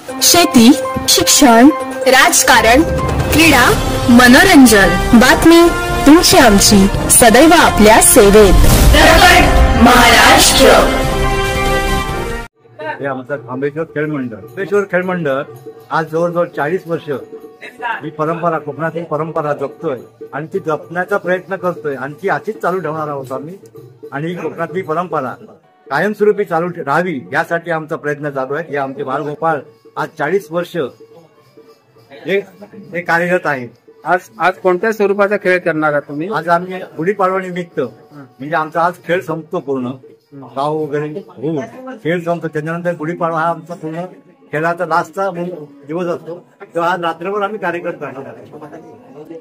शेती, शिक्षण, राजकारण, क्रीडा, मनोरंजन, बातमी तुमची आमची सदैव आपल्या सेवेत. प्रकट महाराष्ट्र. हे आमचं खांबेश्वर खेळ मंडळ. खांबेश्वर खेळ मंडळ आज जवळजवळ 40 वर्ष ही परंपरा, कोकणातील परंपरा जपतोय आणि ती जपण्याचा प्रयत्न करतोय आणि ती अशीच चालू ठेवणार आहोत आम्ही. आणि ही कोकणातली परंपरा कायमस्वरूपी चालू राहावी यासाठी आमचा प्रयत्न चालू आहे. हे आमचे बाळगोपाळ आज 40 वर्ष हे कार्यरत आहे. आज कोणत्या स्वरूपाचा खेळ करणार आहात तुम्ही? आज आम्ही गुढीपाडवा निमित्त म्हणजे आमचा आज खेळ संपतो, पूर्ण गाव वगैरे होऊन खेळ संपतो. त्याच्यानंतर गुढीपाडवा हा आमचा पूर्ण खेळाचा लास्टचा दिवस असतो. तेव्हा आज रात्रभर आम्ही कार्यक्रम करणार,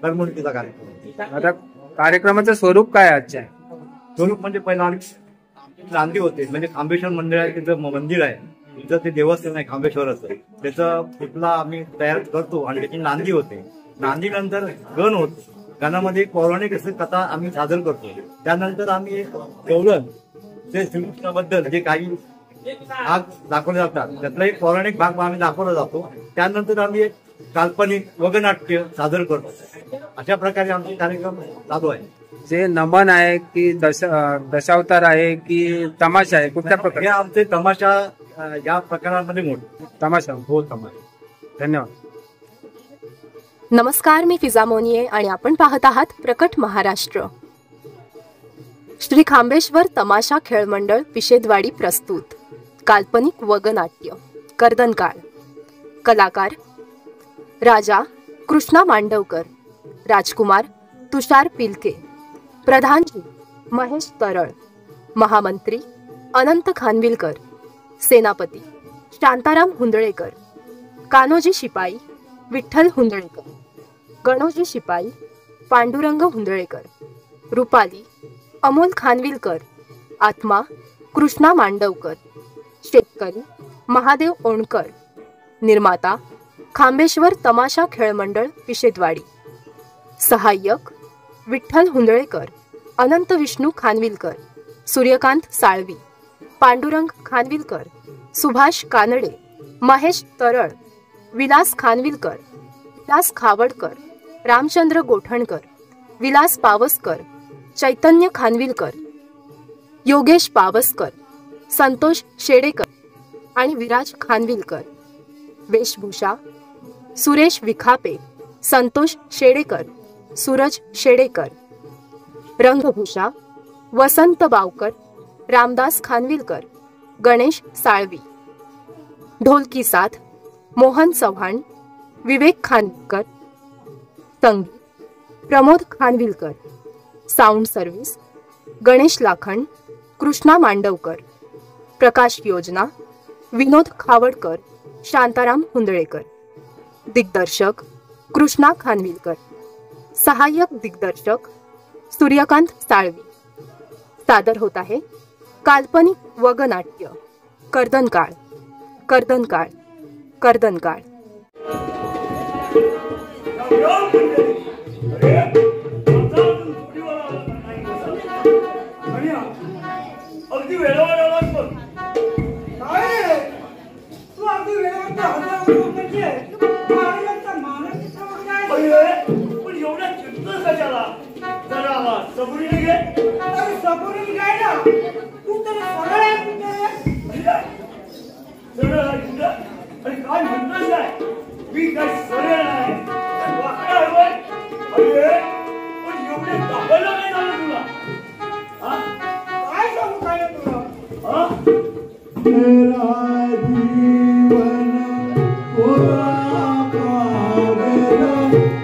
करमणुकीचा कार्यक्रम. आता कार्यक्रमाचं स्वरूप काय आजच्या? स्वरूप म्हणजे पहिला आम्ही नांदी होते, म्हणजे खांबेश्वर मंदिराचं मंदिर आहे तिथं, ते देवस्थान आहे खांबेश्वराचं, त्याचं पुतळा आम्ही तयार करतो आणि त्याची नांदी होते. नांदीनंतर गण होतो, गणामध्ये पौराणिक असं कथा आम्ही सादर करतो. त्यानंतर आम्ही गवळण, ते श्रीकृष्णाबद्दल जे काही भाग दाखवले जातात त्यातला एक पौराणिक भाग आम्ही दाखवला जातो. त्यानंतर आम्ही एक काल्पनिक वगनाट्य सादर करतो. अशा प्रकारे आमचे कार्यक्रम चालू आहे. जे नमन आहे की दशावतार आहे की तमाशा आहे, कुठल्या प्रकारे? हे आमचे तमाशा या प्रकारामध्ये मोठे तमाशा. हो, तमाशा. धन्यवाद. नमस्कार, मी फिजा मोनिये आणि आपण पाहत आहात प्रकट महाराष्ट्र. श्री खांबेश्वर तमाशा खेळ मंडळ पिशेदवाडी प्रस्तुत काल्पनिक वगनाट्य कर्दनकाळ. कलाकार राजा कृष्णा मांडवकर, राजकुमार तुषार पिलके, प्रधानजी महेश तरळ, महामंत्री अनंत खानविलकर, सेनापती शांताराम हुंदळेकर, कान्होजी शिपाई विठ्ठल हुंदळेकर, गणोजी शिपाई पांडुरंग हुंदळेकर, रुपाली अमोल खानविलकर, आत्मा कृष्णा मांडवकर, शेतकरी महादेव ओणकर, निर्माता खांबेश्वर तमाशा खेळ मंडळ पिशेदवाडी, सहाय्यक विठ्ठल हुंदळेकर, अनंत विष्णू खानविलकर, सूर्यकांत साळवी, पांडुरंग खानविलकर, सुभाष कानडे, महेश तरळ, विलास खानविलकर, विलास खावडकर, रामचंद्र गोठणकर, विलास पावसकर, चैतन्य खानविलकर, योगेश पावसकर, संतोष शेडेकर आणि विराज खानविलकर. वेशभूषा सुरेश विखापे, संतोष शेडेकर, सूरज शेडेकर. रंगभूषा वसंत बावकर, रामदास खानविलकर, गणेश साळवी. ढोलकी साथ मोहन चव्हाण, विवेक खानविलकर. संगीत प्रमोद खानविलकर. Sound service Ganesh Lakhan, Krishna Mandavkar. प्रकाश योजना विनोद खावडकर, शांताराम हुंदळेकर. दिग्दर्शक कृष्णा खानविलकर. सहाय्यक दिग्दर्शक सूर्यकांत साळवी. सादर होत आहे काल्पनिक वगनाट्य कर्दनकाळ. कर्दनकाळ. कर्दनकाळ. अगदी वेळेवर पण एवढ्या चिंतन कशाला? जरा सबुरीने घे. सबुरीने काय ना, तू तर सरळ आहे. सरळ आहे आणि काय म्हणतोस काय? मी काय सरळ नाही, वाकडा आहे. अरे पण एवढे दाखवायला नाही झालं तुला. काय सांगू काय तुला? मेरा जीवन कोरा कागद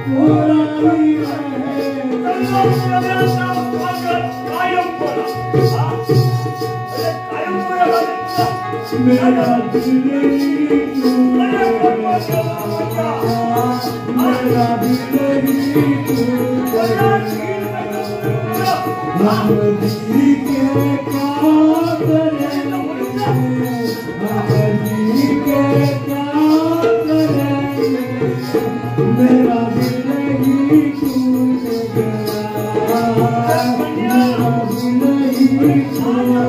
कोराई है. मेरा दिल ही मेरा दिल ही हम जी के क्या करें, हम जी के क्या करें. मेरा दिल ही टूट गया, मेरा दिल ही टूट गया.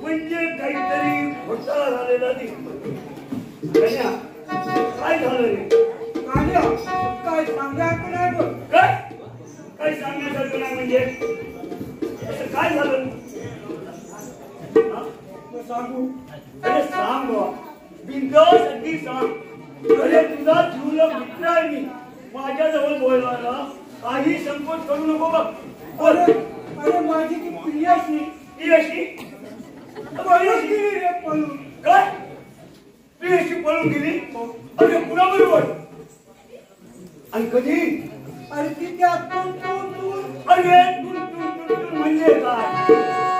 म्हणजे काहीतरी घोटाळा झालेला दिसतो. कन्या, काय झालं रे? काय सांगायचं नाही बघ. काय सांगण्यासारखं नाही म्हणजे असं काय झालं? सांगू अरे सांग बाबा, बिनधास्त अगदी सांग. अरे तुझा जीवलग मित्र आहे मी, माझ्याजवळ बोलायला काही संकोच करू नको बघ. बोल. अरे माझी ती प्रियाशी ती अशी पळून गेली रे, पळून. काय ती अशी पळून गेली? अरे कुणाबरोबर आणि कधी? अरे ती त्या तू अरे तू म्हणजे काय?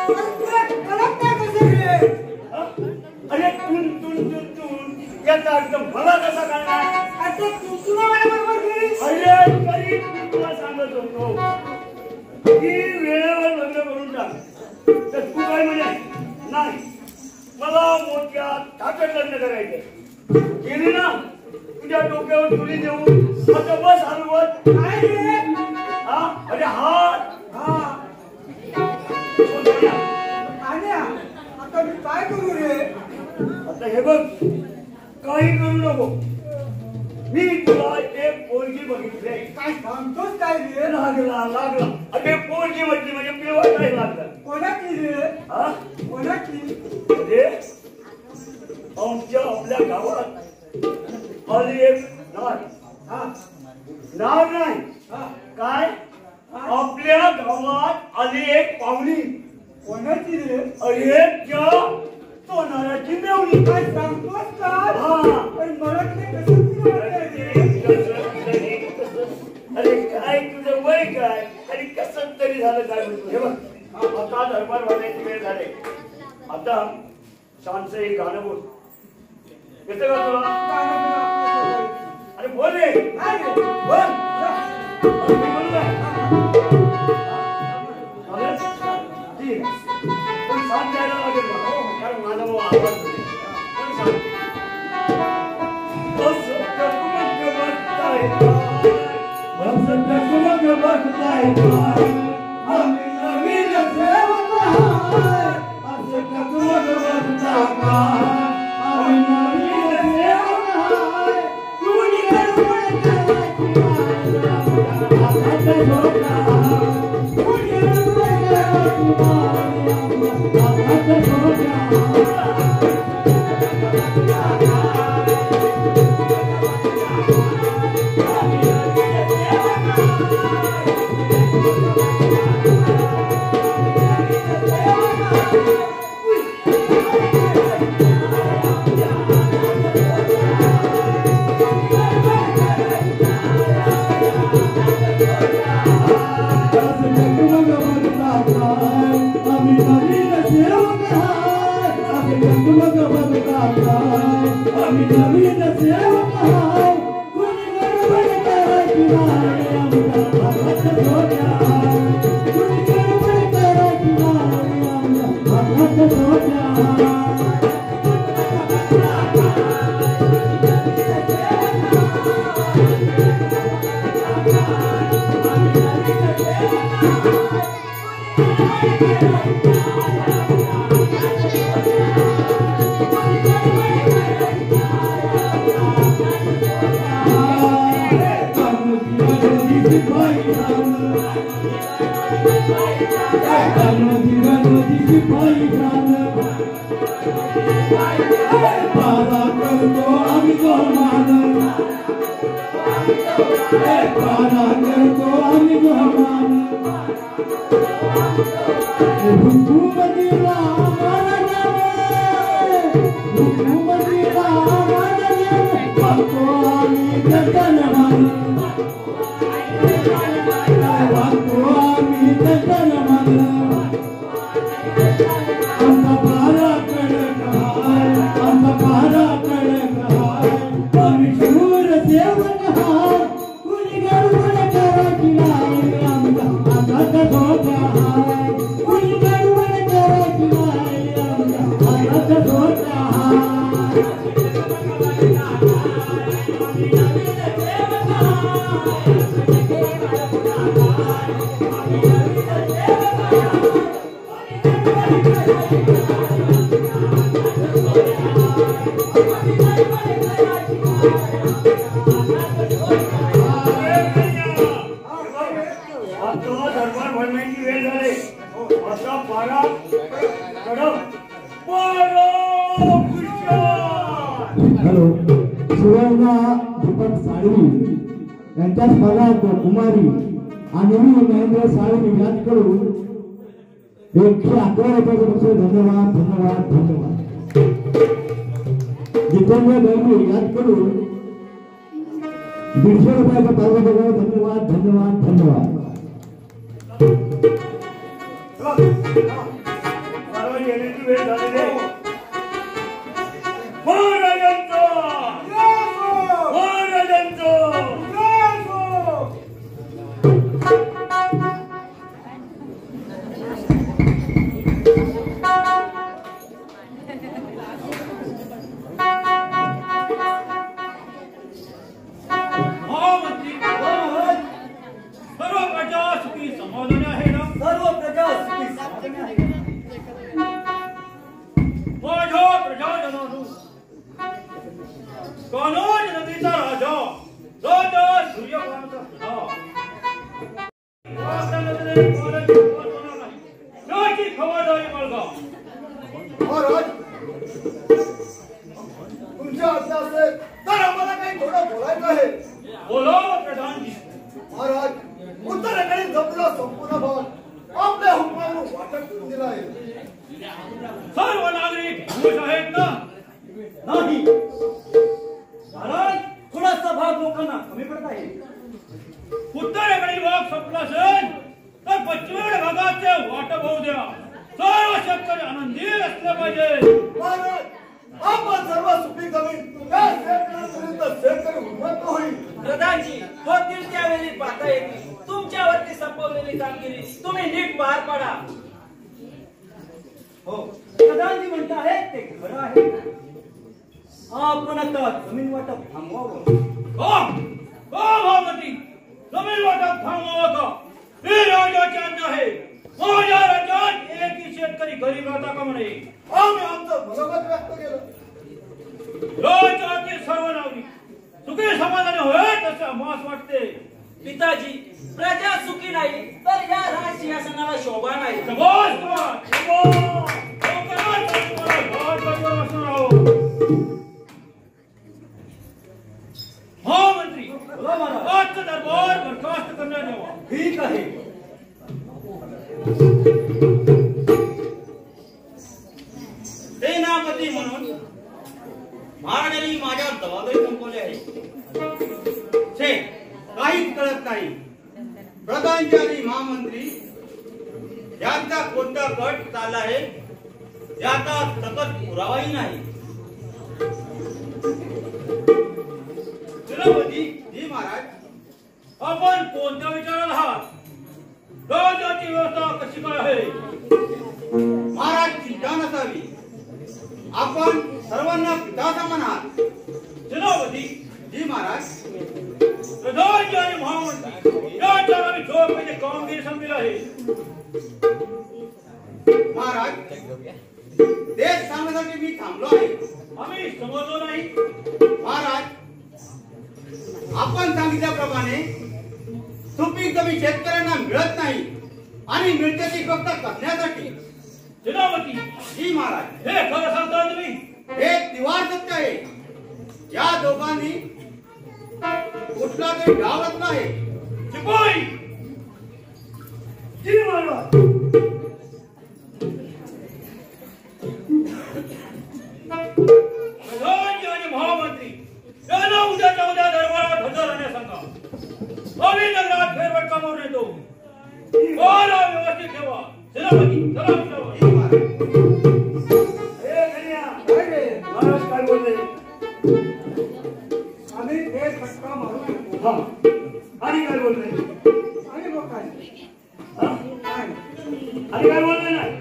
कळत नाही कसं रे? अरे तून याचा अर्थ मला कसा कळणार? आता तू मला बरोबर गेली. अरे तरी तुला सांगत होतो की वेळेवर लग्न करून टाक. तर तू काय म्हणे? नाही, मला मोठ्या थाटात लग्न करायचंय. गेली ना तुझ्या डोक्यावर तुरी देऊन आता बस हलवत. काय रे? हा अरे हात हा आण्या, आता मी काय करू रे? आता हे बघ, काही करू नको. मी तुला एक पोरगी बघितले. काय सांगतोस काय रे? लागला. अरे पोरगी म्हटली म्हणजे पिळवत नाही लागलं. कोणाची रे? हा कोणाची? अरे आपल्या गावात आली एक नार. हा नार नाही हा काय, आपल्या गावात आली एक पाहुणी. कोणाची रे? अरे त्या सोनाराची मेवणी. काय सांगतोस काय? हा. पण मला ते कसं अरे काय तुझं वय काय आणि कसं तरी झालं काय म्हणतो. हे बघ, आता दरबार भरण्याची वेळ झाली. आता शांतचं एक गाणं बोल. येतं का तुला? अरे बोल रे. बोल. मी बोलू काय? ठीक आहे. पण साथ द्यायला लागेल मला. हो, कारण माझा भाऊ आवाज होते. पण सांग. Thank you. Hello, Suvarna Deepak Salvi यांच्या स्मरणार्थ कुमारी आणि महेंद्र साळवी यांच्याकडून 111 रुपयाचे बक्षीस. धन्यवाद धन्यवाद धन्यवाद. जितेंद्र गंभीर यांच्याकडून 150 रुपयाचा पारितोषिक. धन्यवाद धन्यवाद धन्यवाद. वेळ झालेली आहे. महाराजांचा तुमच्या आज्ञा असेल तर आम्हाला काही थोडं बोलायचं आहे. बोलो प्रधानजी. महाराज, उत्तरेकडे जपला संपूर्ण भाग आपल्या हुकमावर वाटप करून दिला आहे. सर्व नागरिक खुश आहेत ना? नाही महाराज, थोडासा भाग लोकांना कमी पडत आहे. उत्तरेकडील भाग संपला असेल तर पश्चिमेकडील भागाचे वाटप होऊ द्या. सर्व शेतकरी आनंदी असले पाहिजे. महाराज, आपण सर्व सुपीक जमीन त्या शेतकऱ्यांपर्यंत शेतकरी उन्नत होईल. प्रधानजी, होतील त्यावेळी पाहता येतील. तुमच्यावरती संपवलेली कामगिरी तुम्ही नीट पार पाडा. हो, प्रधानजी म्हणत आहेत ते खरं आहे. आपण आता जमीन वाटप थांबवावं. महामंत्री, जमीन वाटप थांबवावं का? ही राजाची आज्ञा आहे. माझ्या राज्यात एकही शेतकरी गरीब राहता कामा नये. आम्ही आमचं मनोगत व्यक्त केलं. राज्यातील सर्व नागरिक सुखी समाधानी होईल तसे आम्हास वाटते. पिताजी, प्रजा सुखी नाही तर या राज सिंहासनाला शोभा नाही. शाबास तुम्हाला. लवकरच तुम्हाला भारतावर असणार आहोत. महामंत्री, आजचा दरबार बरखास्त करण्यात यावा. ठीक आहे. सेनापती म्हणून महाराजांनी माझ्या जबाबदारी संपवली आहे. काहीच कळत नाही. प्रधानजी आणि महामंत्री यांचा कोणता गट चालला आहे याचा सकट पुरावाही नाही. सेनापती, जी महाराज. आपण कोणत्या विचारात आहात? राज्याची व्यवस्था कशी काय आहे? महाराज, चिंता नसावी. आपण सर्वांना पिता समान आहात. सेनापती, जी महाराज. प्रधानजी आणि महामंत्री यांच्या नावे झोपेची कामगिरी संपली आहे. महाराज, तेच सांगण्यासाठी मी थांबलो आहे. आम्ही समजलो नाही. महाराज, आपण सांगितल्याप्रमाणे सुपीक जमीन शेतकऱ्यांना मिळत नाही आणि मिळते ती फक्त कसण्यासाठी. सेनापती, जी महाराज. हे खरं सांगता तुम्ही? हे तिवार सत्य आहे. या दोघांनी कुठला तरी डाव रचला आहे. शिपाई, जी महाराज. प्रधानजी आणि महामंत्री यांना उद्याच्या उद्या दरबारात हजर राहण्यास सांगा. आम्ही नगरात फेरफटका मारून येतो. बारा व्यवस्थित ठेवा. सेनापती, चला आमच्यावर. जी महाराज. हे कन्या, काय रे? महाराज काय बोलले? आम्ही एक फटका मारू शकतो. हा. आणि काय बोलले? आणि मग काय? हा? काय? आणि काय बोलले नाही?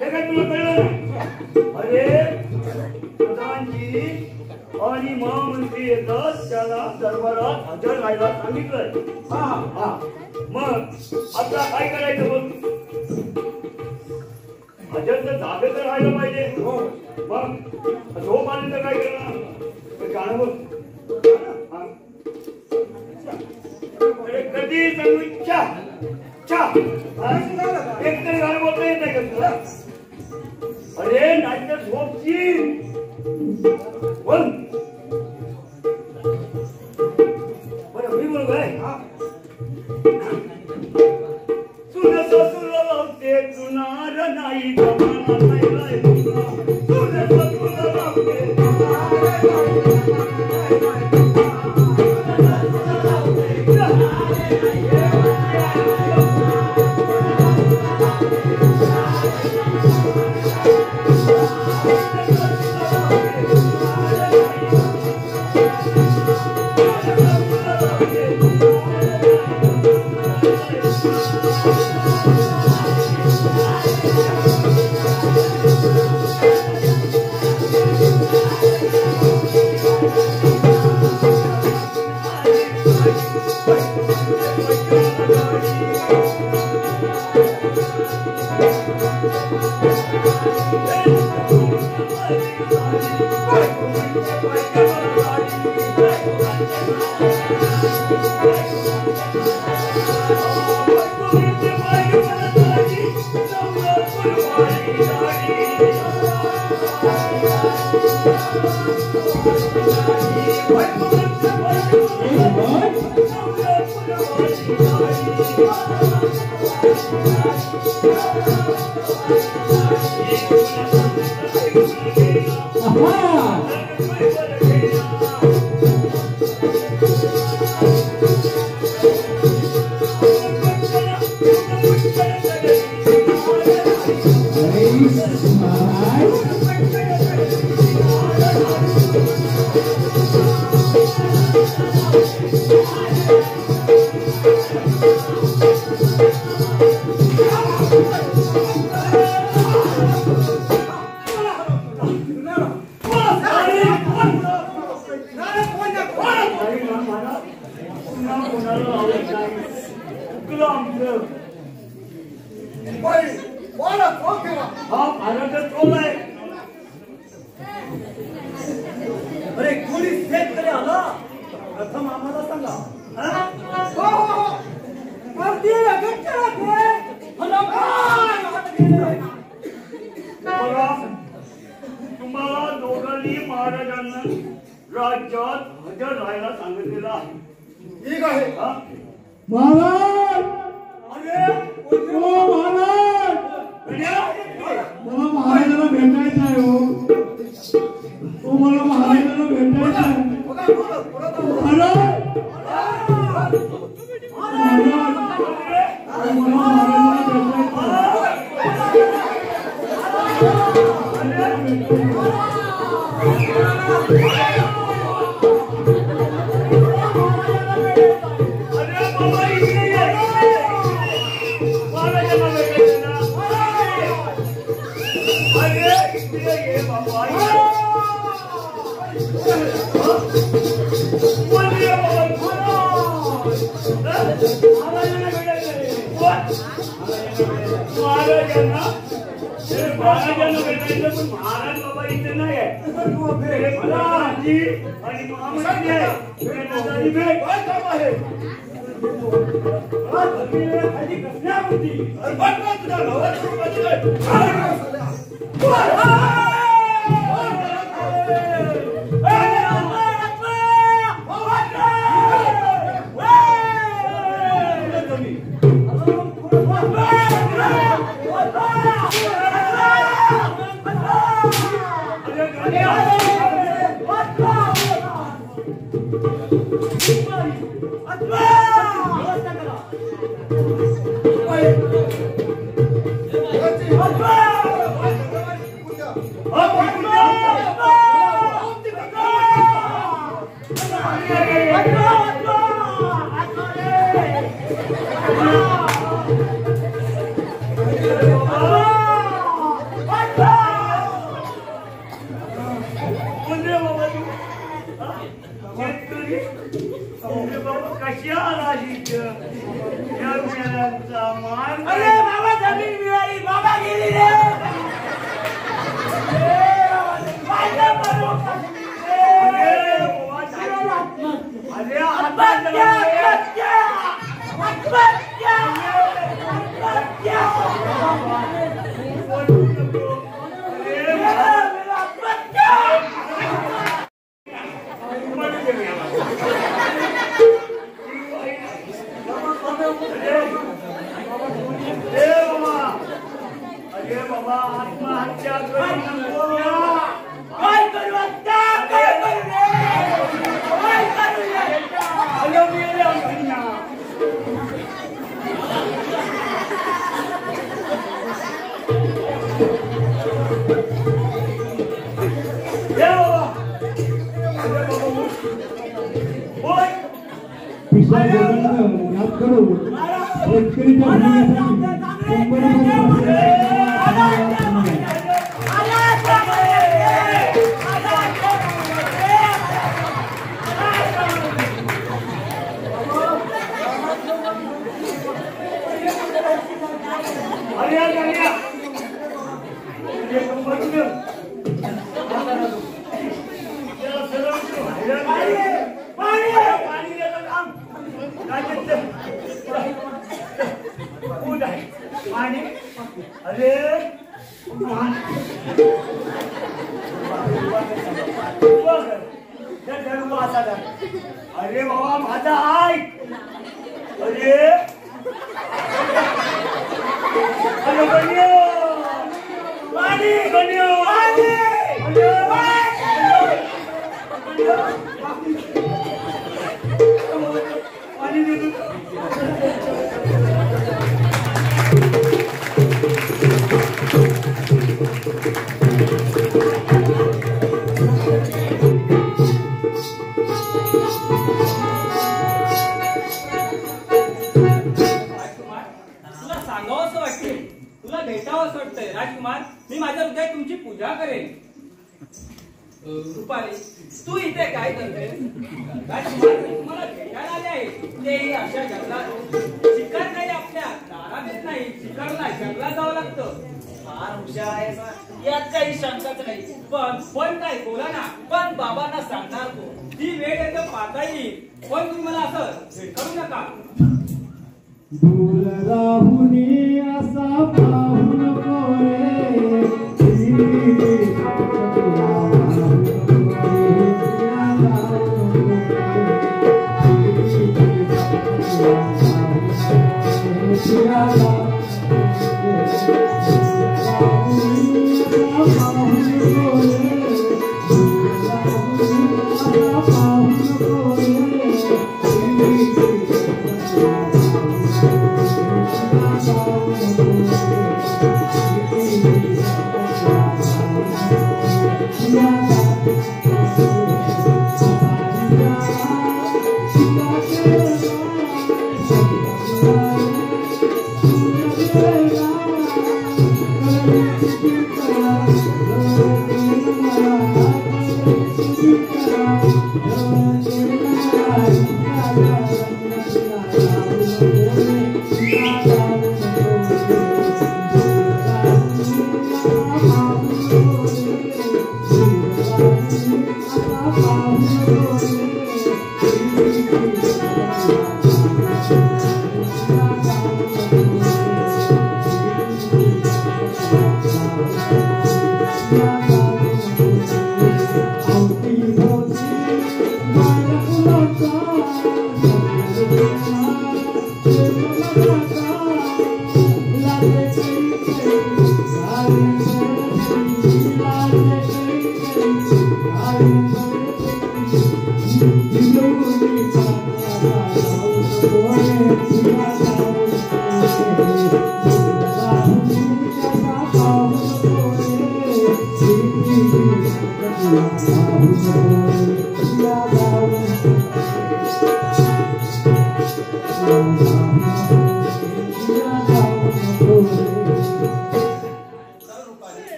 हे काय तुला कळलं नाही? अरे, प्रधानजी आणि महामंत्री येतात त्याला दरबारात हजर राहायला सांगितलंय. हा हा, मग आता काय करायचं बघ? हजरचं जागे तर राहायला पाहिजे. हो. मग झोप आली तर काय करणार? ते गाणं बघ. हा. अरे कधी सांगू चा चा एक तरी गाणं बोलता येत नाही का तुला? अरे नाहीतर झोपची. बोल बरं मी बोल काय तुला ससुर लावते जुनार नाही गमाना नाही तुला ससुर लावते अरे कोणी शेतकरी आला प्रथम आम्हाला सांगा तुम्हाला दोघांनी महाराजांना राज्यात हजर राहायला सांगितलेलं आहे. ठीक आहे महाराज अरे ओ महाराज मला महाराजांना भेटायचं आहे हो मला महाराजांना भेटायचं आहे महाराजांना भेटायचं पण महाराज बाबा इथे नाही आहे आणि महामंत्री आहे भेट खाली कसल्या होती दुसरा गोगंड याद करू शेतकरीच्या अरे बाबा माझा ऐक अरे गण्य पाणी गण्य पाणी देतो राजकुमार मी माझ्या हृदयात तुमची पूजा करेन. रुपाली तू इथे काय करते? राजकुमार मी तुम्हाला भेटायला आले आहे. तेही अशा जंगलात शिकार नाही आपल्या दारात नाही शिकारला जंगलात जावं लागतं. फार हुशार आहे यात काही शंकाच नाही. पण काय बोला ना. पण बाबांना सांगणार तो ती वेळ येतं पाहता येईल. पण तुम्ही मला असं भेट करू नका. दूर राहुनी असा पाहू नको रे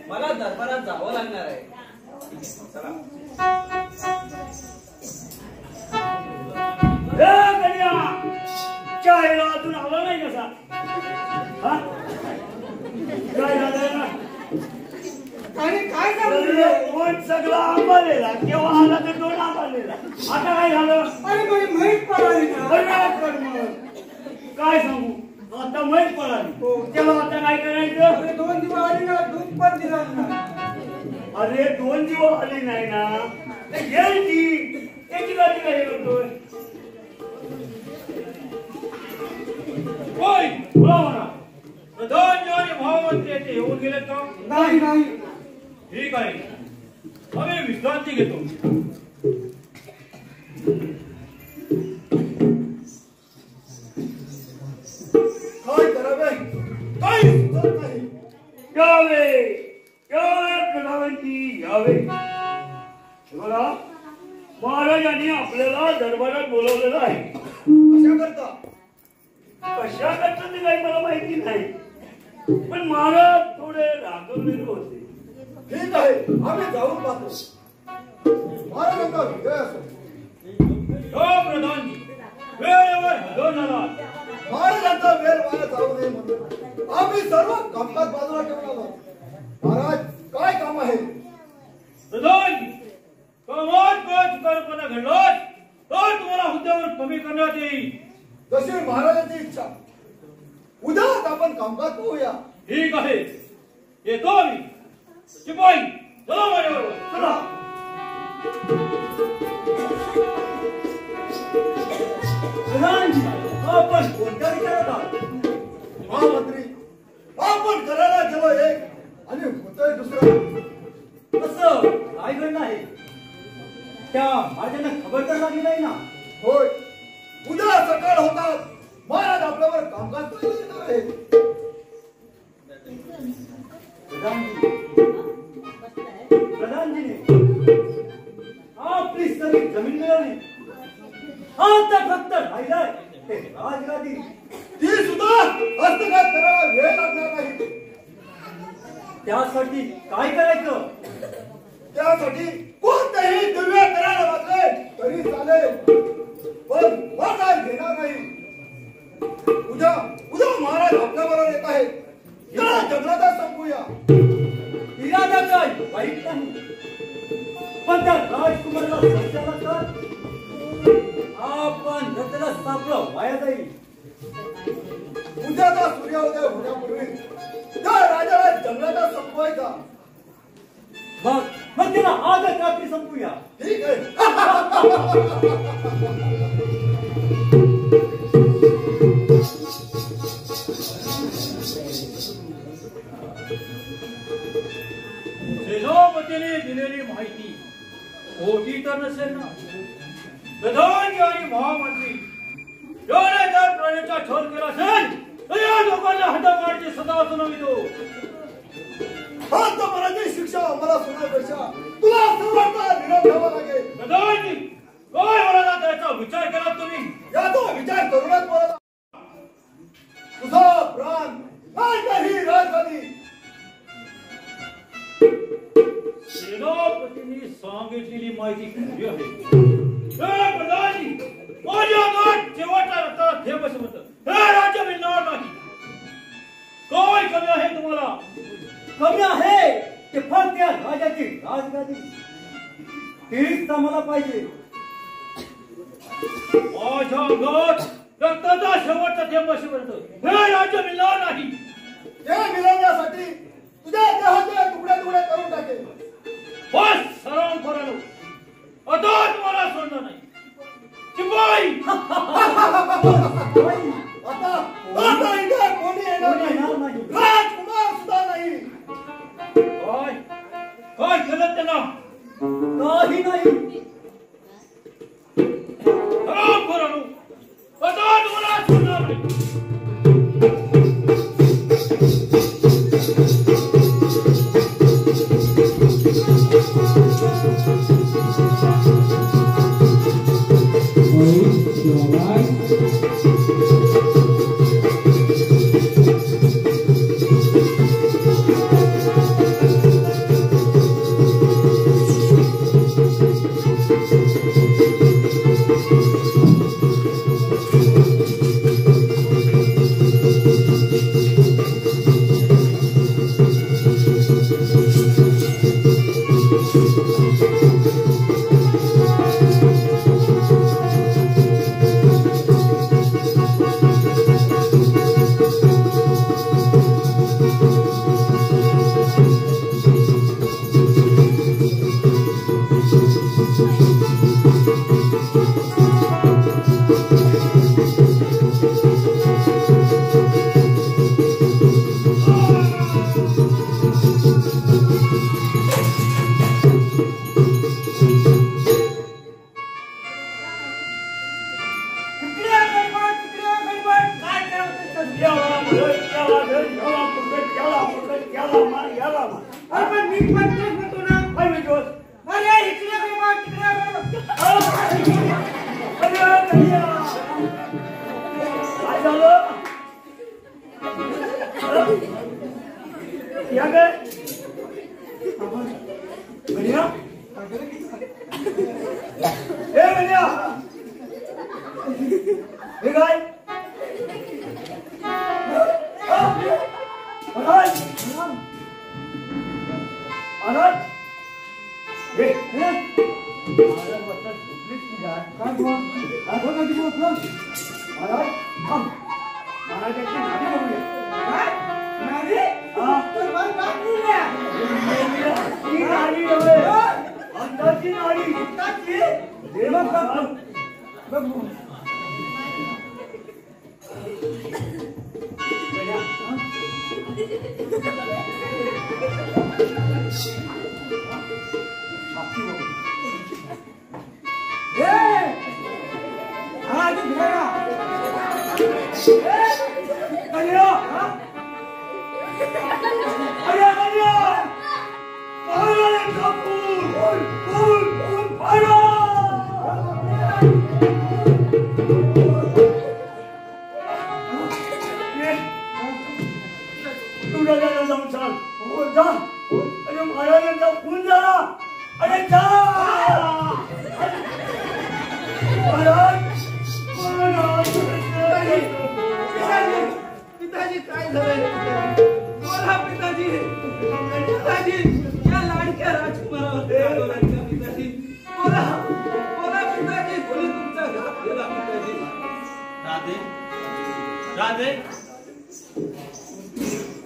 मला दरबारात जावं लागणार आहे. चायला अजून आला नाही कसा? काय झालं? काय झालं? सगळा आंबालेला केव्हा आला तर दोन आंबालेला. आता काय झालं? अरे माहीत पडाली काय सांगू. आता माहीत पडाली तेव्हा आता काय करायचं? 2 दिवस आली ना दूध पण दिला ना. अरे 2 दिवस आली नाही ना येईल ती. त्याची गाडी काय करतोय? होय बोला म्हणा. प्रधान आणि भावमंत्री येथे येऊन गेले का? नाही. ठीक आहे आम्ही विश्रांती घेतो. काय करावे? काय नाही. यावे प्रधानमंत्री यावे. बघा महाराजांनी आपल्याला दरबारात बोलवलेलं आहे. कशा करता? कशा करता ते काही मला माहिती नाही, पण महाराज थोडे रागवलेले होते. ठीक आहे, आम्ही जाऊन पाहतो. महाराजांचा विजय असो. हो प्रधानजी, वेळेवर हजर झाला. महाराजांचा वेळ वाया जाऊ नये म्हणून आम्ही सर्व कामकाज बाजूला ठेवून आलो. महाराज, काय काम आहे? प्रधानजी, कामात काय चुकारपणा घडला तर तुम्हाला हुद्द्यावर कमी करण्यात येईल. जशी महाराजांची इच्छा. उद्याच आपण कामकाज पाहूया. ठीक आहे, येतो मी. शिपाई, चला माझ्याबरोबर. चला. प्रधानजी, आपण कोणत्या विचारात आहात? महामंत्री, आपण करायला गेलो एक आणि होतोय दुसरं. असं काय घडलं आहे? त्या महाराजांना खबर तर लागली नाही ना? होय, उद्या सकाळ होतात महाराज आपल्यावर कामकाज करायला येणार आहे. प्रधानजीने आपली सगळी जमीन मिळवली. आता फक्त राहिलाय ते राजगादी. ती सुद्धा हस्तगत करायला वेळ लागणार नाही. त्यासाठी काय करायचं? त्यासाठी कोणतेही दिव्य करायला वाटले तरी चालेल, पण वाटायला घेणार नाही. उद्या उद्या महाराज आपल्याबरोबर येत आहेत. त्या जंगलात संपूया. इरादा काय वाईट नाही, पण त्या राजकुमाराला सत्याला तर आपण रथला सापडं वाया जाईल. उद्याचा सूर्योदय होण्यापूर्वी त्या राजाला जंगलात संपवायचा. मग तिला आजच रात्री संपूया. ठीक आहे. सेनापतीने दिलेली माहिती खोटी तर नसेल ना? प्रधानजी आणि महामंत्री याने जर प्राण्याचा छळ केला असेल तर या लोकांना हद्दपारची सजा सुनावितो. हद्दपाराची शिक्षा आम्हाला सुनावण्यापेक्षा तुला सर्वांचा निरोप घ्यावा लागेल. प्रधानजी, काय मला त्याचा विचार केला तुम्ही? याचा विचार करूनच बोला. तुझा प्राण नाही काही राजधानी. सेनापतींनी सांगितलेली माहिती खरी आहे. हे प्रधानजी, माझ्या गाठ शेवटच्या रक्ताला थेंब बसवत हे राज्य मिळणार नाही. काय कमी आहे तुम्हाला? कमी आहे ते फक्त त्या राजाची राजगादी. तीच आम्हाला पाहिजे. माझ्या अंगात रक्ताचा शेवटचा थेंब बसवत हे राज्य मिळणार नाही. ते मिळवण्यासाठी तुझ्या देहाचे तुकडे तुकडे करून टाकेल. बस सरांपरानो, आता तुम्हाला सोडणार नाही. शिपाई, आता आता इथे कोणी येणार नाही. राजकुमार सुद्धा नाही. काय काय केलं त्यांना? काही नाही. सरांपरानो, आता तुम्हाला सोडणार नाही. हे म्हणजे हे काय अनाथ हे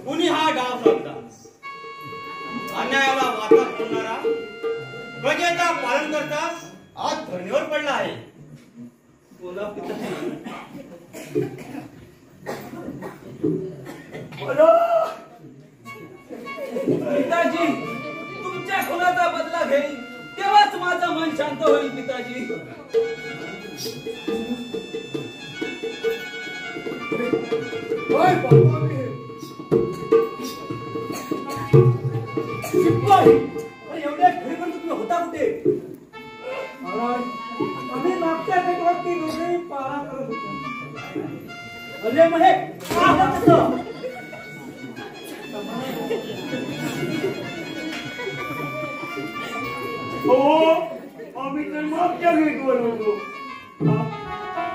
कुणी हा डाव साधला अन्यायाला वाचा फोडणारा प्रजेचा पालन करता आज धरणीवर पडला आहे. बोला पिताजी. पिताजी तुमच्या खुनाचा बदला घेईल तेव्हाच माझं मन शांत होईल. पिताजी एवढ्या घरीपर्यंत तुम्ही होता कुठे? आम्ही मागच्या पेटवरती दोघे पारा करत होतो. अरे मग हे पाहता कसं? हो आम्ही तर मागच्या गेटवर होतो.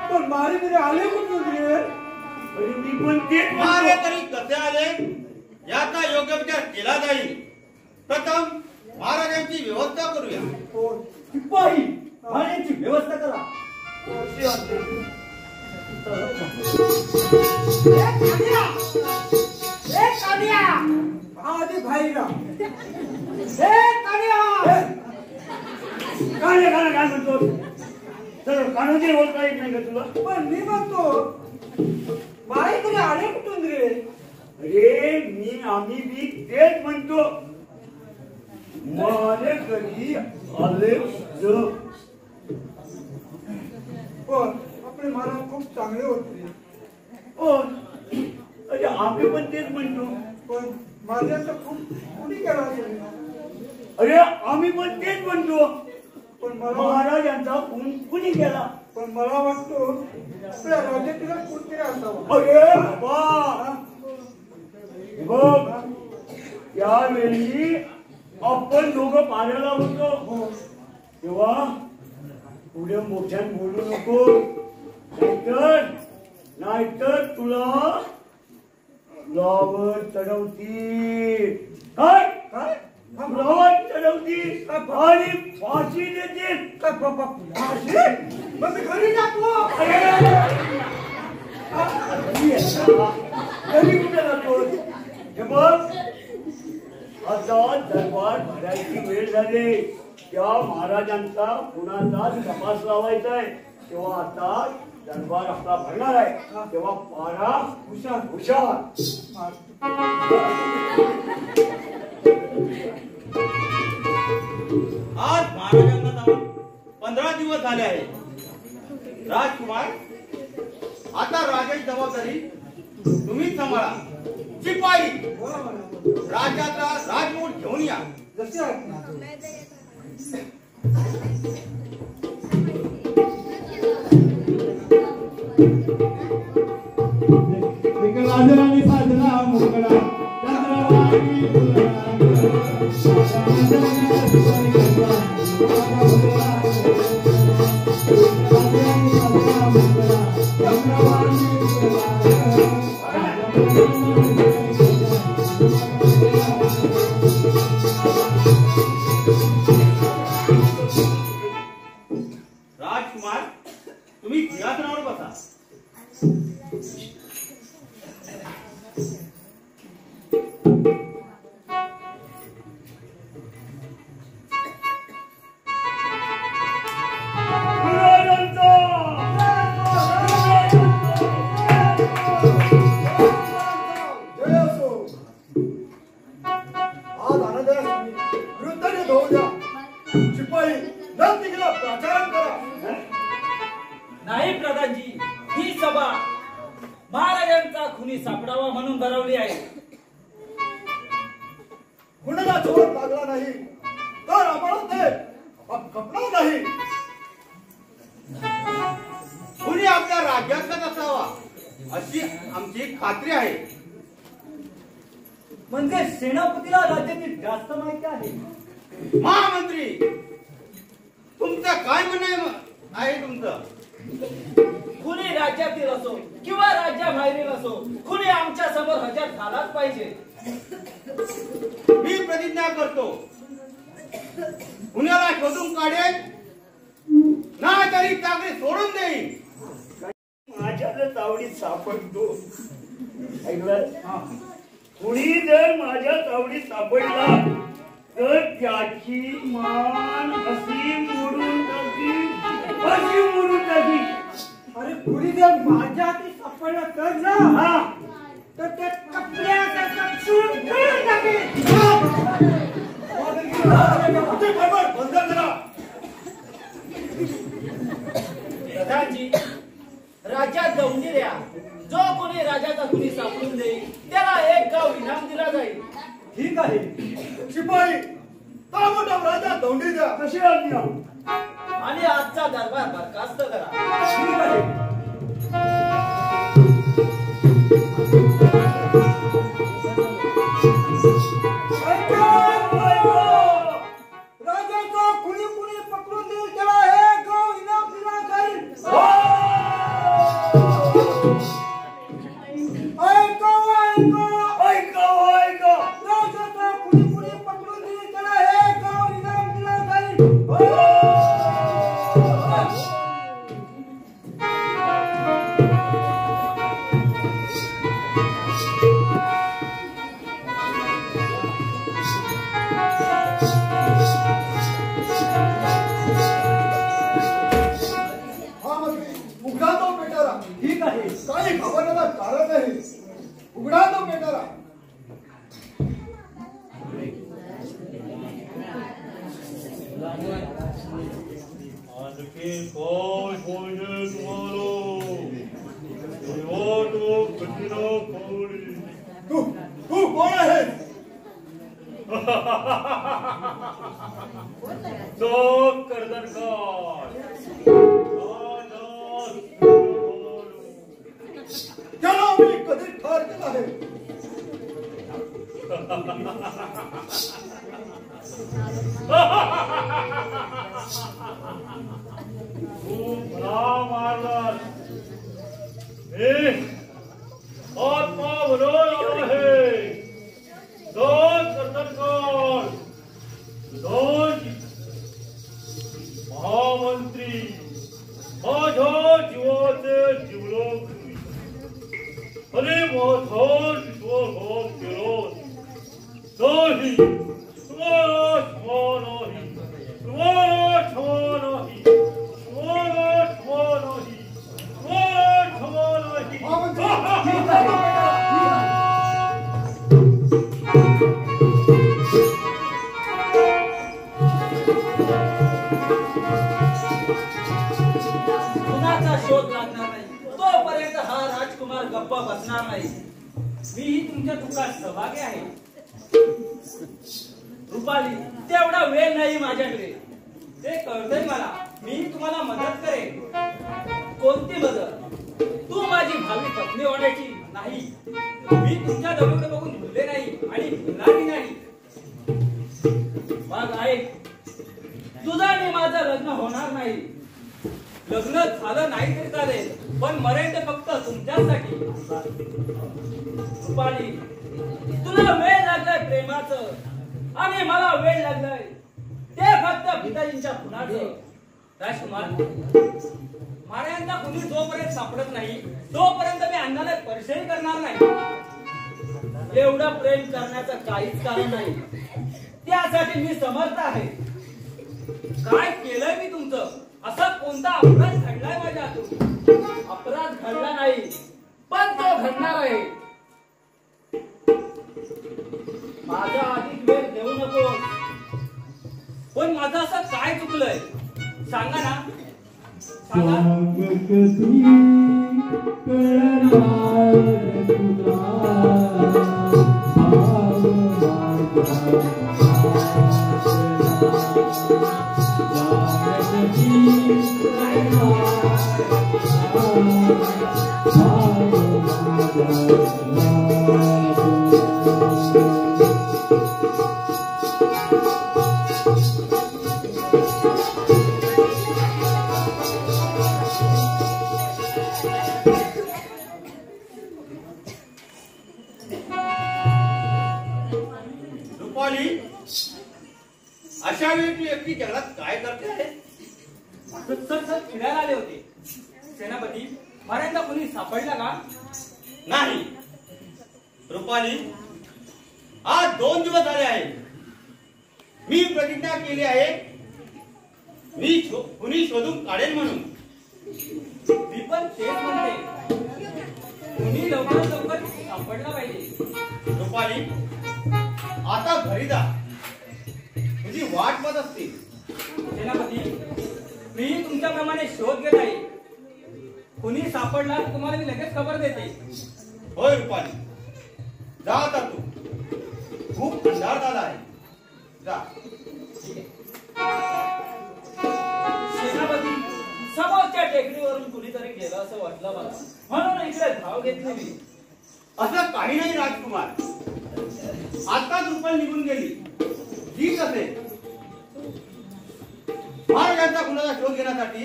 पण मारे तरी आले कुठून रे? अरे मी पण ते मारे तरी कसे आले याचा योग्य विचार केला जाईल. प्रथम महाराजांची व्यवस्था करूया. शिपाई महाराजांची व्यवस्था करा. आधी भाईला काय म्हणतो? तर कानूनी बोलता येत नाही का तुला? पण मी म्हणतो बाई तरी आले कुठून रे? अरे आम्ही बी तेच म्हणतो. माले कधी आले पण आपले महाराज खूप चांगले होते. अरे आम्ही पण तेच म्हणतो. पण माझ्याचं खूप कुणी केला? अरे आम्ही पण तेच म्हणतो. पण महाराज यांचा खून कुणी केला? पण मला वाटतो आपल्या राज्यातील कोणतरी असावं. अरे बाबा बघ त्यावेळी आपण दोघं पाण्याला होतो तेव्हा पुढे मोठ्यान बोलू नको नाहीतर तुला लावर चढवतील. काय काय लावर चढवतील आणि फाशी देतील. मग मी घरी जातो. घरी कुठे जातो? हे बघ आता दरबार भरायची वेळ झाली. त्या महाराजांचा कुणाचा तपास लावायचा आहे तेव्हा आता दरबार आपला भरणार आहे तेव्हा पारा हुशार हुशार. आज महाराजांना जाऊन 15 दिवस झाले आहेत. राजकुमार आता राजाची जबाबदारी तुम्हीच सांभाळा. शिपाई राजाचा राजमूठ घेऊन या. जसे राजराणी साजरा मुकडा चंद्रवाणी राजकुमार, तुम्ही सिंहासनावर बसा. नाही प्रधानजी, ही सभा महाराजांचा खुनी सापडावा म्हणून भरवली आहे. कुणाला चोर लागला नाही तर आम्हाला ते खपणार नाही. कुणी आपल्या राज्यातलाच असावा अशी आमची खात्री आहे. म्हणजे सेनापतीला राज्यातील जास्त माहिती आहे. महामंत्री, तुमचं काय म्हणणं आहे तुमचं? कुणी राज्यातील असो किंवा राज्याबाहेरील असो, कुणी आमच्या समोर हजर झालाच पाहिजे. मी प्रतिज्ञा करतो, कुणाला शोधून काढेल ना तरी चाकरी सोडून देईन. माझ्या तावडीत सापडतो. ऐकलं? कुणी जर माझ्या तावडीत सापडला तर त्याची मान अशी मोडून टाकी, अशी मोडून टाकी. अरे कुणी जर माझ्या हाती सापडला तर ना, हा, तर त्या कपड्याचा कपसून काढून टाकेल. ते बरोबर बंद करा. प्रधानजी, राज्यात दौंडिर्या जो कोणी राजाचा खुनी सापडून देईल त्याला एक गाव इनाम दिला जाईल. ठीक आहे. शिपाई ताबडतोब राजा दौंडी द्या. कशी आज्ञा? आणि आजचा दरबार बरखास्त करा. ठीक आहे. राजाचा कुणी कुणी पकडून देईल त्याला एक गाव इनाम दिला जाईल. ऐका ऐका. राजाचा कुणी कुणी पकडून देईल त्याला एक गाव इनाम दिला जाईल. हा मंत्री, उघडा तो पेटारा. ठीक आहे. काही घाबरण्याला कारण नाही. उघडा तो पेटारा. आणखी काय पाहिजे तुम्हाला? तेव्हा तो कठीण पावली. तू तू कोण आहेस? तो कर्दनकार. त्याला मी कधी ठार केला आहे? तू भला मारलास. मी आत्मा बनवला आहे. दोन कर्दनकार, दोन महामंत्री माझ्या जीवाचे जीवलग आणि माझा विश्वासघात केला नाही. तुम्हाला क्षमा नाही, तुम्हाला क्षमा नाही, तुम्हाला क्षमा नाही, तुम्हाला क्षमा कुणाचा शोध लागणार नाही तोपर्यंत हा राजकुमार गप्पा बसणार नाही. मीही तुमच्या दुःखात सहभागी आहे. रुपाली, तेवढा वेळ नाही माझ्याकडे. ते कळतंय मला. मी तुम्हाला मदत करेन. कोणती मदत? तू माझी भावी पत्नी होण्याची नाही. मी तुमच्या डोळ्याकडे बघून भुलले नाही आणि भुलणारही नाही. मग ऐक, तुझं आणि माझं लग्न होणार नाही. लग्न झालं नाही तरी चालेल, पण मरेल ते फक्त तुमच्यासाठी. रुपाली, तुला वेळ लागलाय प्रेमाचं आणि मला वेळ लागलाय ते फक्त पिताजींच्या खुनाचं. राजकुमार, महाराजांना कुणी जोपर्यंत सापडत नाही तोपर्यंत मी अण्णाला स्पर्शही करणार नाही. एवढं प्रेम करण्याचं काहीच कारण नाही. त्यासाठी मी समर्थ आहे. काय केलंय मी तुमचं? असा कोणता अपराध घडलाय माझ्या हातून? अपराध घडला नाही, पण तो घडणार आहे. माझा अधिक वेळ देऊ नको, पण माझं असं काय चुकलंय सांगा ना, सांगा. अशा वेळी तू एकटी जंगलात काय करते आहे? सर फिरायला आले होते. सेनापती, महाराजांना कोणी सापडला का? नाही रुपाली, आज 2 दिवस झाले आहे. मी प्रतिज्ञा केली आहे मी कुणी शोधून काढेल म्हणून. मी पण तेच म्हणते, कुणी लवकर लवकर सापडला पाहिजे. रुपाली, आता घरी जा, तुझी वाट पाहत असते. सेनापती, मी तुमच्याप्रमाणे शोध घेत आहे. कुणी सापडला तर तुम्हाला मी लगेच खबर देते. होय रुपाली, जा आता तू, खूप अंधार झाला आहे. जा. सेनापती, समोरच्या टेकडीवरून कुणीतरी गेलं असं वाटलं मला, म्हणून इकडे धाव घेतली मी. असं काही नाही राजकुमार, आताच रुपाली निघून गेली. ठीक असेल. महाराजांचा गुन्ह्याचा शोध घेण्यासाठी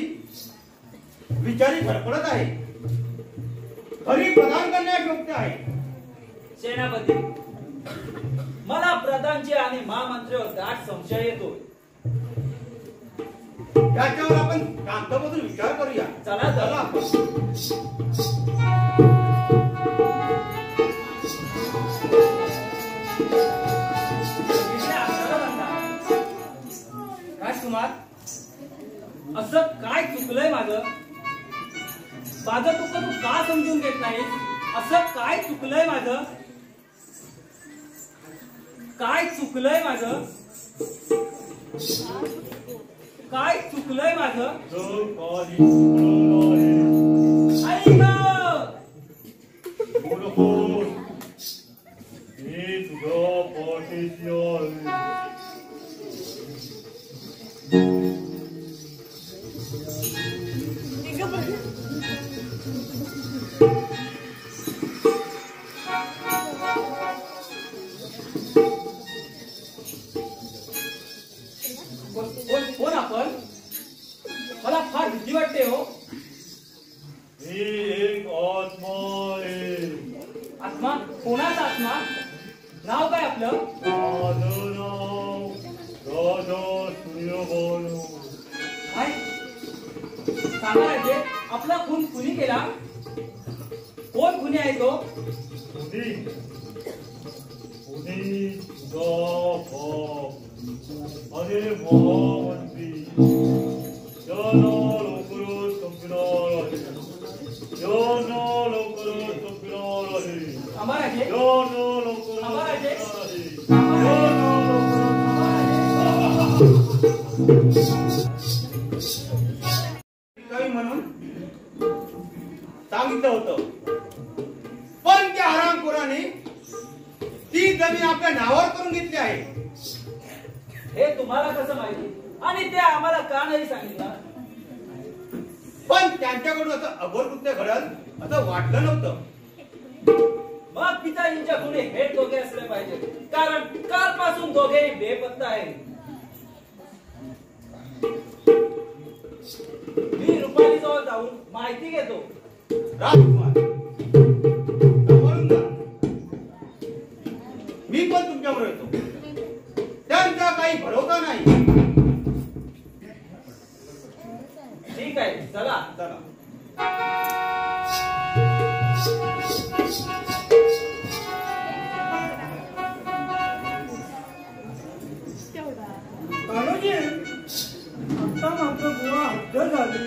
विचारी धडपडत आहे. घरी प्रदान करण्यास योग्य आहे. सेनापती, मला प्रधानची आणि महामंत्र्यावर दाट संशय येतो. त्याच्यावर आपण शांत बसून विचार करूया. चला चला. राजकुमार, असं काय चुकलंय माझं? माझं चुकलं तू का समजून घेत नाही? असं काय चुकलंय माझं? काय चुकलंय माझं? काय चुकलंय माझं? आई ग! कोण आपण? मला फार भीती वाटते हो. मी एक आत्मा आहे. आत्मा? कोणाचा आत्मा? नाव काय आपलं? माझं नाव राजा सूर्यभानू. काय सांगा राजे, आपला खून कुणी केला? कोण खुनी आहे तो? कुणी तुझा बाप अरे महामंत्री. ज्यांना लवकरच संपणार आहे. ज्यांना लवकरच संपणार आहे. अमराजे, ज्यांना लवकरच अमराजे, म्हणून सांगितलं होतं, पण त्या हरामखोराने ती जमीन आपल्या नावावर करून घेतली आहे. हे तुम्हाला कसं माहिती? आणि ते आम्हाला का नाही सांगितलं? पण त्यांच्याकडून असं अघोरकृत्य घडल असं वाटलं नव्हतं. मग पिताजींच्या गुन्हे हे दोघे असले पाहिजे, कारण कालपासून दोघेही बेपत्ता आहेत. जाऊन माहिती घेतो. राजकुमार सांभाळून जा. मी पण तुमच्याबरोबर येतो. त्यांचा काही भरोसा नाही. ठीक आहे, चला. चला. कान्होजी, आता मात्र बुवा हद्द झाली.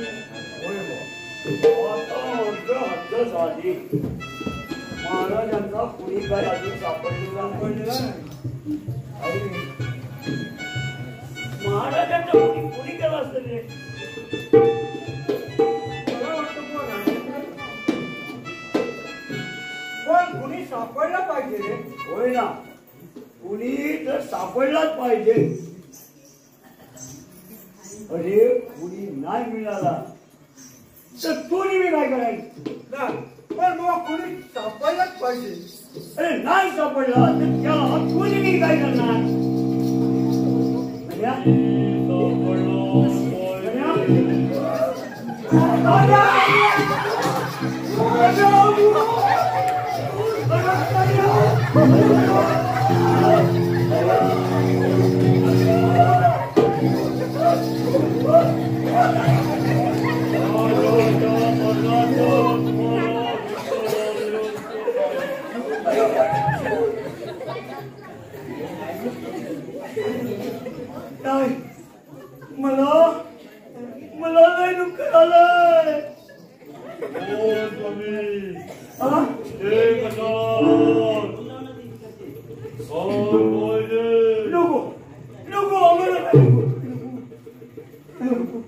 होय बुवा, आता मात्र हद्द झाली. महाराजांचा कुणी काय अजून सापडलेला नाही. आणि महाराजांचा कुणी केला असेल रे? मला वाटतं बुवा राजाकडे. पण कुणी सापडला पाहिजे रे. होय ना, कुणी तर सापडलाच पाहिजे. अरे कुणी नाही मिळाला तर कोणी मी काय करायचं? नाही, पण बुवा कुणी सापडलाच पाहिजे. अरे नाही सापडला तर त्याला कोणी मी काय करणार? गण्या? नाही, मला लय दुःख झालंय. हा? नको नको, आम्हाला काय नको.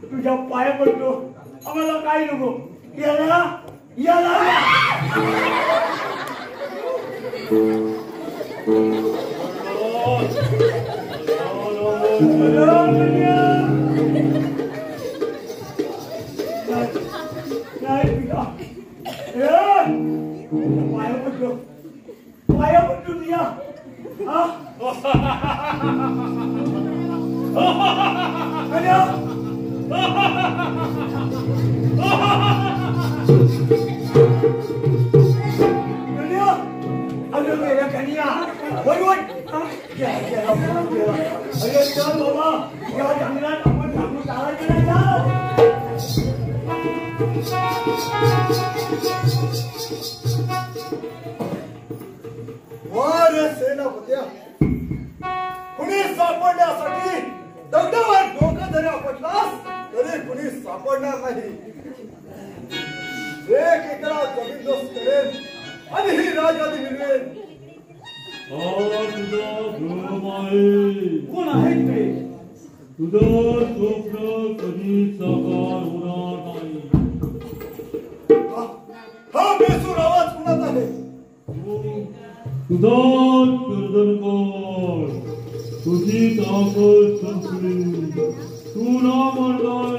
तुझ्या पाया पडतो, आम्हाला काय नको. याला याला पाया पडतो तुझ्या. अगं मेऱ्या कन्या, वळवट. अरे चल बाबा, या जंगलात आपण ठाकूर चालायचं नाही. वारे सेनापत्या, कुणी सापडण्यासाठी दगडावर डोकं जरी आपटलास तरी कुणी सापडणार नाही. एक एकरा जमीन करेन आणि ही राजाने मिळवेन. कोण आहेत ते? तुझं स्वप्न कधी साकार होणार नाही. हा बेसूर आवाज कुणाचा आहे? तुझा गर्दन कर, तुझी ताकद संपली, तू ना मरणार.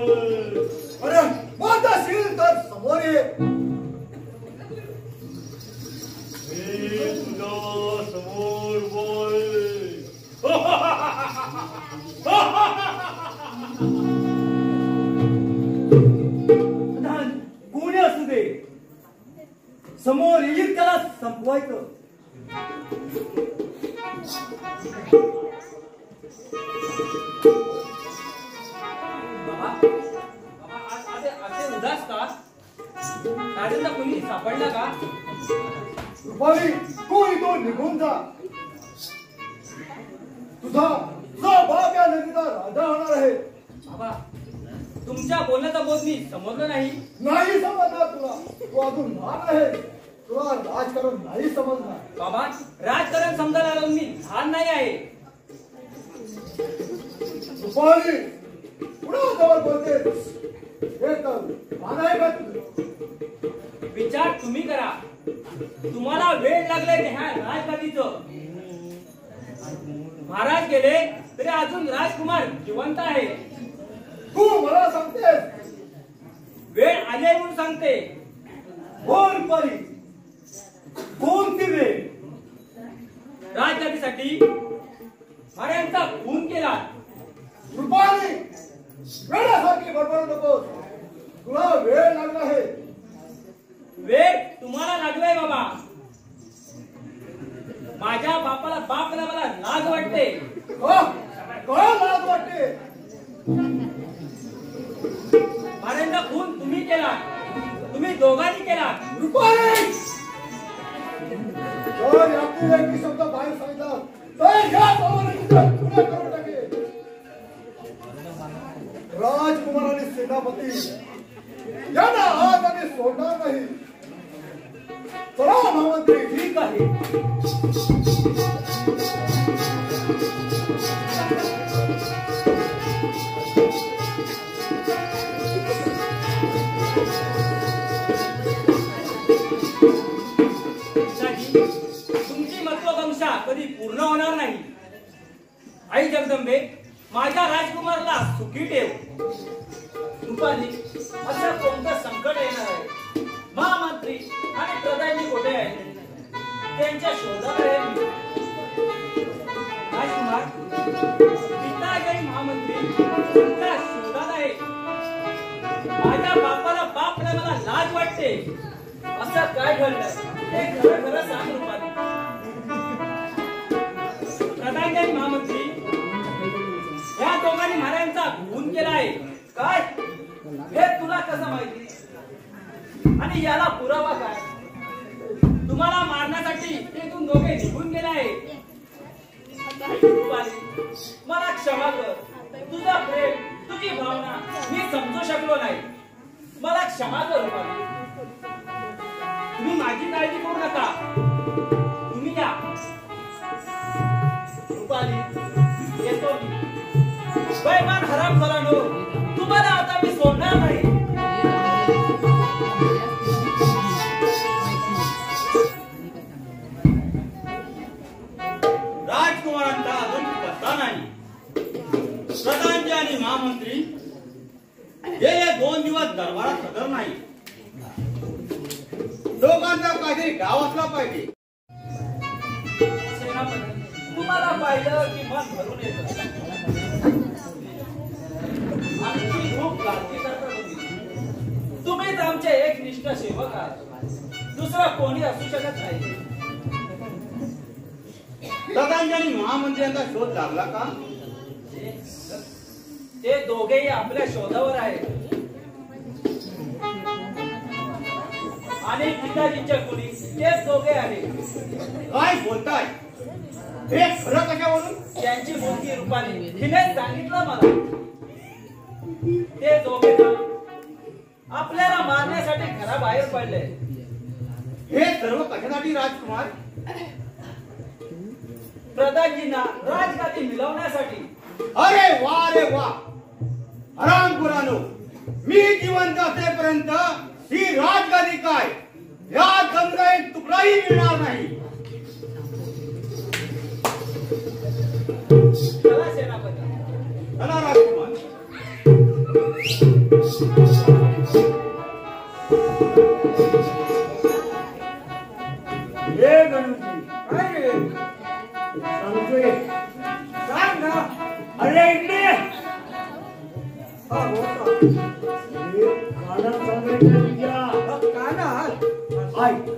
अरे माताशील तर समोर ये. तुझ्या समोर बोल. कोणी असू दे, समोर येईल त्याला संपवायचं. असे उदास का? राजांना कोणी सापडला का? रुपाली, तू इथून निघून जा. तुझा बाप या नदीचा राजा होणार आहे. बाबा, तुमच्या बोलण्याचा बोध मी समजलं नाही. नाही समजणार तुला. तू अजून लहान आहे. तुला राजकारण नाही समजणार. बाबा, राजकारण समजायला आलो मी लहान नाही आहे. रुपाली, पुन्हा जवळ बोलतेस. हे तर मान आहे का तुझं? विचार तुम्ही करा. तुम्हाला वेळ लागलाय ह्या राजगादीचं. महाराज गेले तरी अजून राजकुमार जिवंत आहे. तू मला सांगतेस? वेळ आली आहे म्हणून सांगते. हो रुपाली, कोणती वेळ? राजगादीसाठी महाराजांचा खून केला. रुपाली, वेळासाठी बडबड नकोस. तुला वेळ लागला आहे. वेळ तुम्हाला लागलाय बाबा. माझ्या बापाला बाप मला लाज वाटते. काय लाज वाटते? माझ्यांचा खून तुम्ही केला, तुम्ही दोघांनी केला. रुपाली, जर यातील एक शब्द बाहेर सांगितला तर या भावाने तुला करून टाकेल. राजकुमार आणि सेनापती यांना आज आम्ही सोडणार नाही. चला महामंत्री. ठीक आहे. तुमची महत्वाकांक्षा कधी पूर्ण होणार नाही. आई जगदंबे, माझ्या राजकुमारला सुखी ठेव. रुपाली, असं कोणतं संकट येणार आहे? महामंत्री आणि प्रधानी कुठे आहेत? त्यांच्या शोधात आहे मी. राजकुमार, पिताजी महामंत्री तुमच्या शोधात आहे. माझ्या बापाला बाप मला लाज वाटते. असं काय घडलंय हे खरं खरं सांग रुपाली. प्रधानमंत्री महामंत्री, या दोघांनी महाराजांचा खून केला आहे. काय? हे तुला कसं माहिती? आणि याला पुरावा काय? तुम्हाला मारण्यासाठी इथून दोघे निघून गेले आहे. रुपाली, मला क्षमा कर. तुझा प्रेम, तुझी भावना मी समजू शकलो नाही. मला क्षमा कर रुपाली. तुम्ही माझी काळजी करू नका. तुम्ही या. रुपाली, येतो मी. बैमान हरामखोरांनो, तुम्हाला आता मी सोडणार नाही. राजकुमारांचा अजून पत्ता नाही. प्रधानजी आणि महामंत्री हे 2 दिवस दरबारात हजर नाही. दोघांचा काहीतरी डाव असला पाहिजे. तुम्हाला पाहिलं की मन भरून येतं. आमची खूप काळजी करता तुम्ही. तुम्हीच आमचे एकनिष्ठ सेवक आहात. दुसरा कोणी असू शकत नाही. प्रधानजी आणि महामंत्र्यांचा शोध लागला का? ते दोघेही आपल्या शोधावर आहेत. आणि पिताजींच्या कुणी तेच दोघे आहेत. काय बोलताय? हे खरं कशावरून? त्यांची मुलगी रुपाली हिने सांगितलं मला. ते दोघे जण आपल्याला मारण्यासाठी घराबाहेर पडले. हे सर्व कशासाठी राजकुमार? प्रधानजींना राजगादी मिळवण्यासाठी. अरे वा रे वा. हरामखोरानो, मी जिवंत असेपर्यंत ही राजगादी काय या जमला एक तुकडाही मिळणार नाही. चला सेनापती. चला राजकुमार. हे गणपती काय रे? सांगतोय सांग ना. अरे इकडे कानात सांगायचं तुझ्या. कानात ऐक.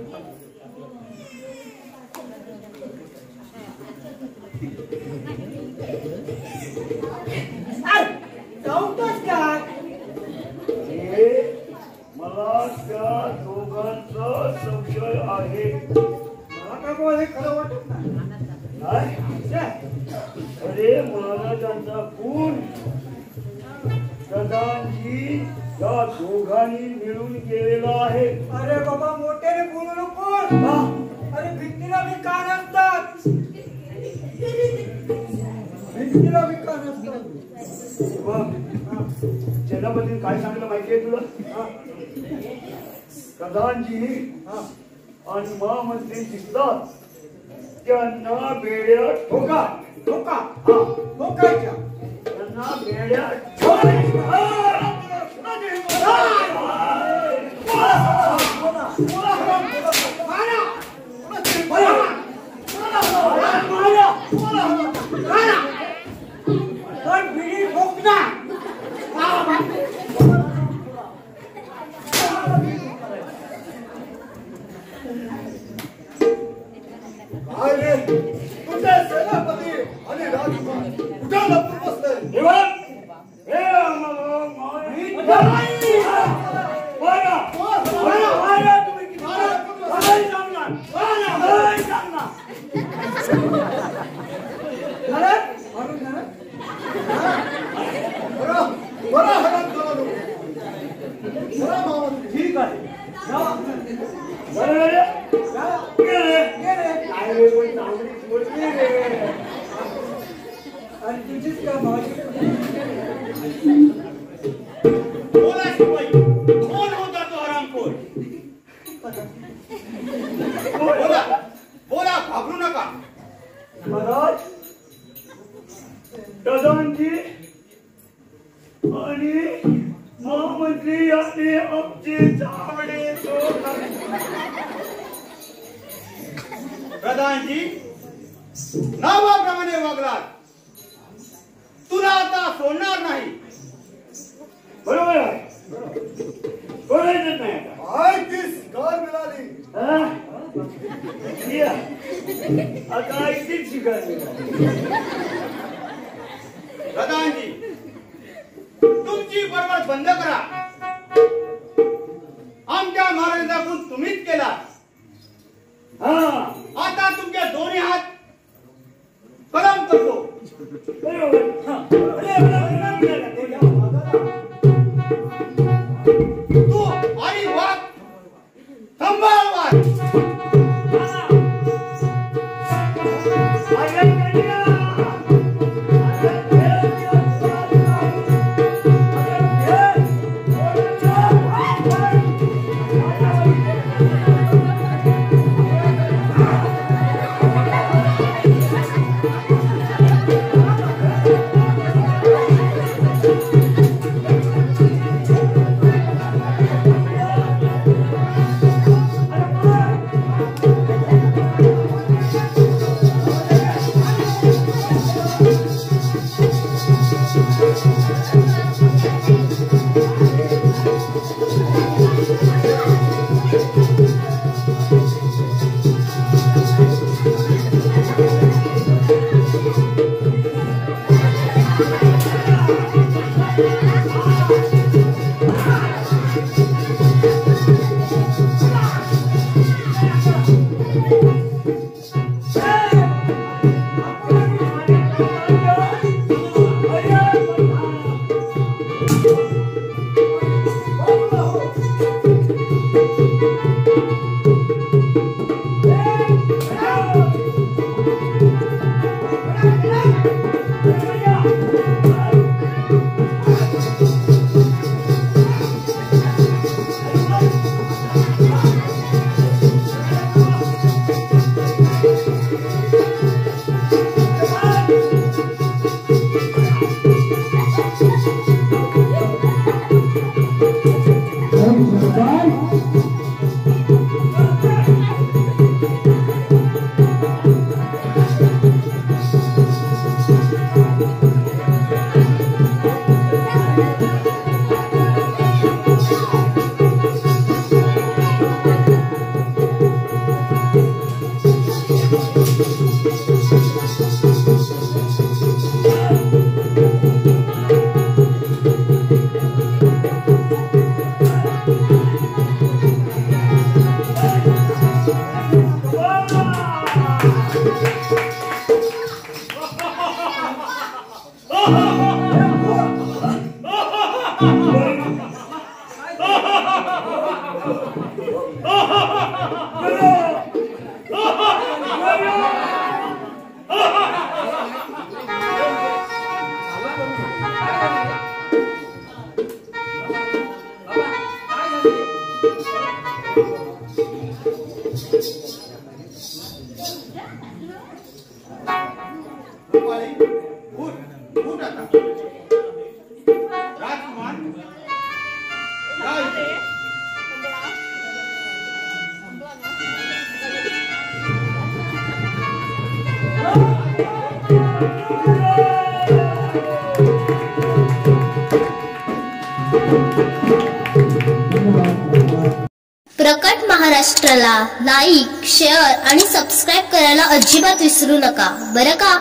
जाऊतच काय? मला त्या दोघांचा संशय आहे. मला का बोल हे खरं वाटत नाही. अरे महाराजांचा खून प्रधानजी त्या दोघांनी मिळून केलेला आहे. अरे बाबा मोठ्याने बोलू नको. अरे भिंतीला बी कान असतात. भिंतीला बी कान असतात. सेनापतीने काय सांगितलं माहितीये तुला? प्रधानजी आणि महामंत्री दिसतात त्यांना बेड्या ठोका. ठोका ठोकायच्या. त्यांना बेड्या ठीक आहे बोला शिवाई, कोण होता तो हरामखोर? बोला बोला, घाबरू नका. महाराज दादांची आणि महामंत्री यांनी आमचे चावडे प्रधानजी नावाप्रमाणे वागलात, तुला आता सोडणार नाही. बरोबर आहे, सोडायचंच नाही आता. आय तीच कार मिळाली. आता ऐकतीच शिकायला. प्रधानजी तुमची बडबड बंद करा. आमच्या महाराजांकडून तुम्हीच केला. आता तुमचे दोन्ही हात कलम करतो. तू आणि वाघ संभाळ वाघ. प्रकट महाराष्ट्राला लाईक, शेअर आणि सबस्क्राईब करायला अजिबात विसरू नका बरं का.